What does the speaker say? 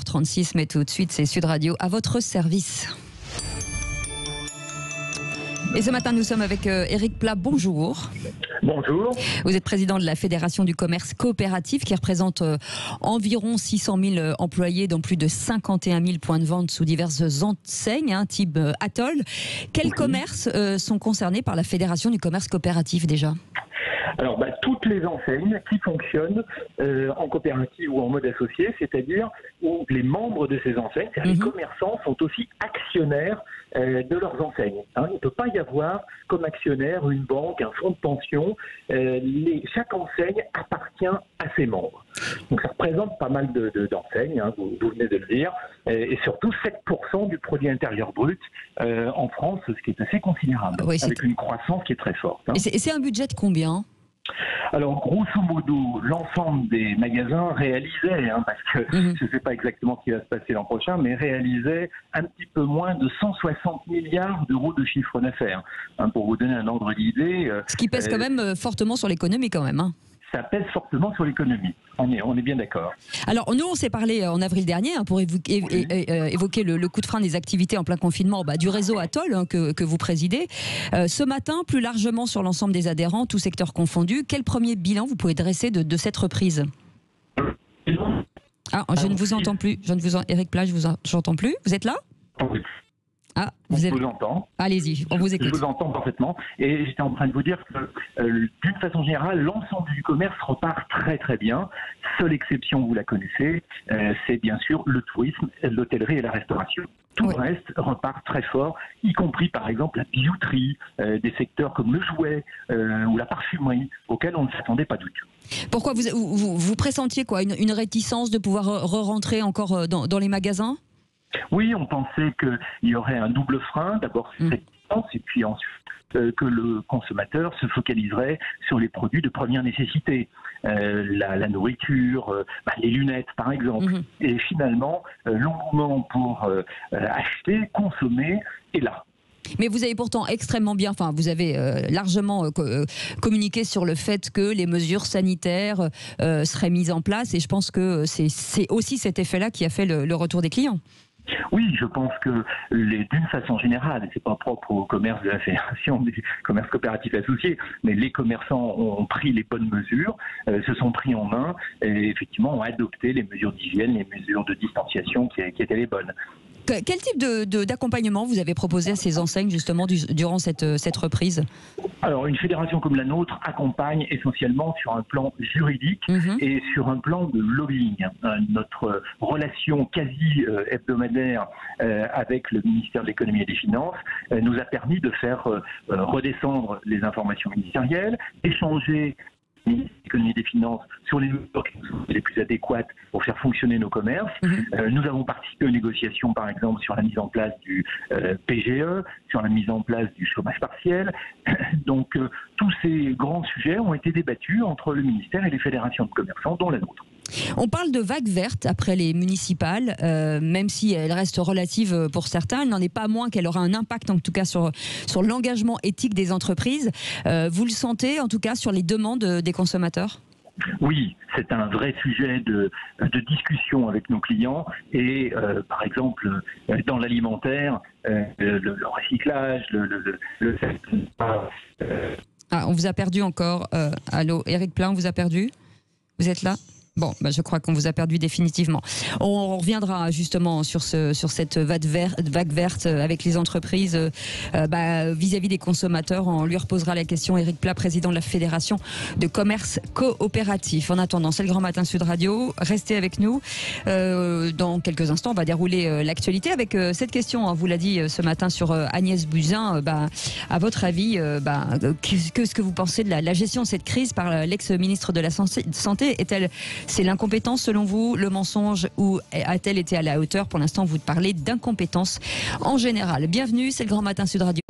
36, mais tout de suite, c'est Sud Radio à votre service. Et ce matin, nous sommes avec Éric Plat. Bonjour. Bonjour. Vous êtes président de la Fédération du commerce coopératif qui représente environ 600 000 employés dans plus de 51 000 points de vente sous diverses enseignes, type Atoll. Quels commerces sont concernés par la Fédération du commerce coopératif déjà ? Alors, toutes les enseignes qui fonctionnent en coopérative ou en mode associé, c'est-à-dire où les membres de ces enseignes, les commerçants, sont aussi actionnaires de leurs enseignes. Il ne peut pas y avoir comme actionnaire une banque, un fonds de pension. Chaque enseigne appartient à ses membres. Donc ça représente pas mal d'enseignes, vous venez de le dire, et surtout 7% du produit intérieur brut en France, ce qui est assez considérable, avec une croissance qui est très forte. Et c'est un budget de combien ? Alors, grosso modo, l'ensemble des magasins réalisaient, parce que je ne sais pas exactement ce qui va se passer l'an prochain, mais réalisaient un petit peu moins de 160 milliards d'euros de chiffre d'affaires. Pour vous donner un ordre d'idée. Ce qui pèse quand même fortement sur l'économie quand même. Ça pèse fortement sur l'économie. On est bien d'accord. Alors, nous, on s'est parlé en avril dernier pour évoquer le coup de frein des activités en plein confinement du réseau Atoll que vous présidez. Ce matin, plus largement sur l'ensemble des adhérents, tous secteurs confondus, quel premier bilan vous pouvez dresser de cette reprise ? Je ne vous entends plus. Éric Plat, j'entends plus. Vous êtes là ? Je vous entends. Allez-y, on vous écoute. Je vous entends parfaitement. Et j'étais en train de vous dire que, d'une façon générale, l'ensemble du commerce repart très très bien. Seule exception, vous la connaissez, c'est bien sûr le tourisme, l'hôtellerie et la restauration. Tout le reste repart très fort, y compris par exemple la bijouterie, des secteurs comme le jouet ou la parfumerie, auxquels on ne s'attendait pas du tout. Pourquoi vous pressentiez une réticence de pouvoir re-rentrer encore dans les magasins ? Oui, on pensait qu'il y aurait un double frein. D'abord, cette distance, et puis ensuite que le consommateur se focaliserait sur les produits de première nécessité. La nourriture, les lunettes par exemple. Et finalement, l'engouement pour acheter, consommer est là. Mais vous avez pourtant extrêmement bien, vous avez largement communiqué sur le fait que les mesures sanitaires seraient mises en place, et je pense que c'est aussi cet effet-là qui a fait le retour des clients. Oui, je pense que d'une façon générale, c'est pas propre au commerce de la Fédération du commerce coopératif associé, mais les commerçants ont pris les bonnes mesures, se sont pris en main et effectivement ont adopté les mesures d'hygiène, les mesures de distanciation qui étaient les bonnes. Quel type d'accompagnement vous avez proposé à ces enseignes justement durant cette reprise ? Alors, une fédération comme la nôtre accompagne essentiellement sur un plan juridique et sur un plan de lobbying. Notre relation quasi hebdomadaire avec le ministère de l'économie et des finances nous a permis de faire redescendre les informations ministérielles, échanger l'économie et des finances sur les mesures qui sont les plus adéquates pour faire fonctionner nos commerces. Nous avons participé aux négociations, par exemple, sur la mise en place du PGE, sur la mise en place du chômage partiel. Donc, tous ces grands sujets ont été débattus entre le ministère et les fédérations de commerçants, dont la nôtre. On parle de vague verte après les municipales, même si elle reste relative pour certains, elle n'en est pas moins qu'elle aura un impact en tout cas sur l'engagement éthique des entreprises. Vous le sentez en tout cas sur les demandes des consommateurs ? Oui, c'est un vrai sujet de discussion avec nos clients et par exemple dans l'alimentaire, le recyclage, on vous a perdu encore. Allô, Éric Plat, on vous a perdu ? Vous êtes là ? Bon, je crois qu'on vous a perdu définitivement. On reviendra justement sur cette vague verte avec les entreprises vis-à-vis des consommateurs. On lui reposera la question. Éric Plat, président de la Fédération de commerce coopératif. En attendant, c'est le Grand Matin Sud Radio. Restez avec nous. Dans quelques instants, on va dérouler l'actualité avec cette question. Vous l'a dit ce matin sur Agnès Buzyn. À votre avis, qu'est-ce que vous pensez de la gestion de cette crise par l'ex-ministre de la Santé ? C'est l'incompétence selon vous, le mensonge, ou a-t-elle été à la hauteur ? Pour l'instant, vous parlez d'incompétence en général. Bienvenue, c'est le Grand Matin Sud Radio.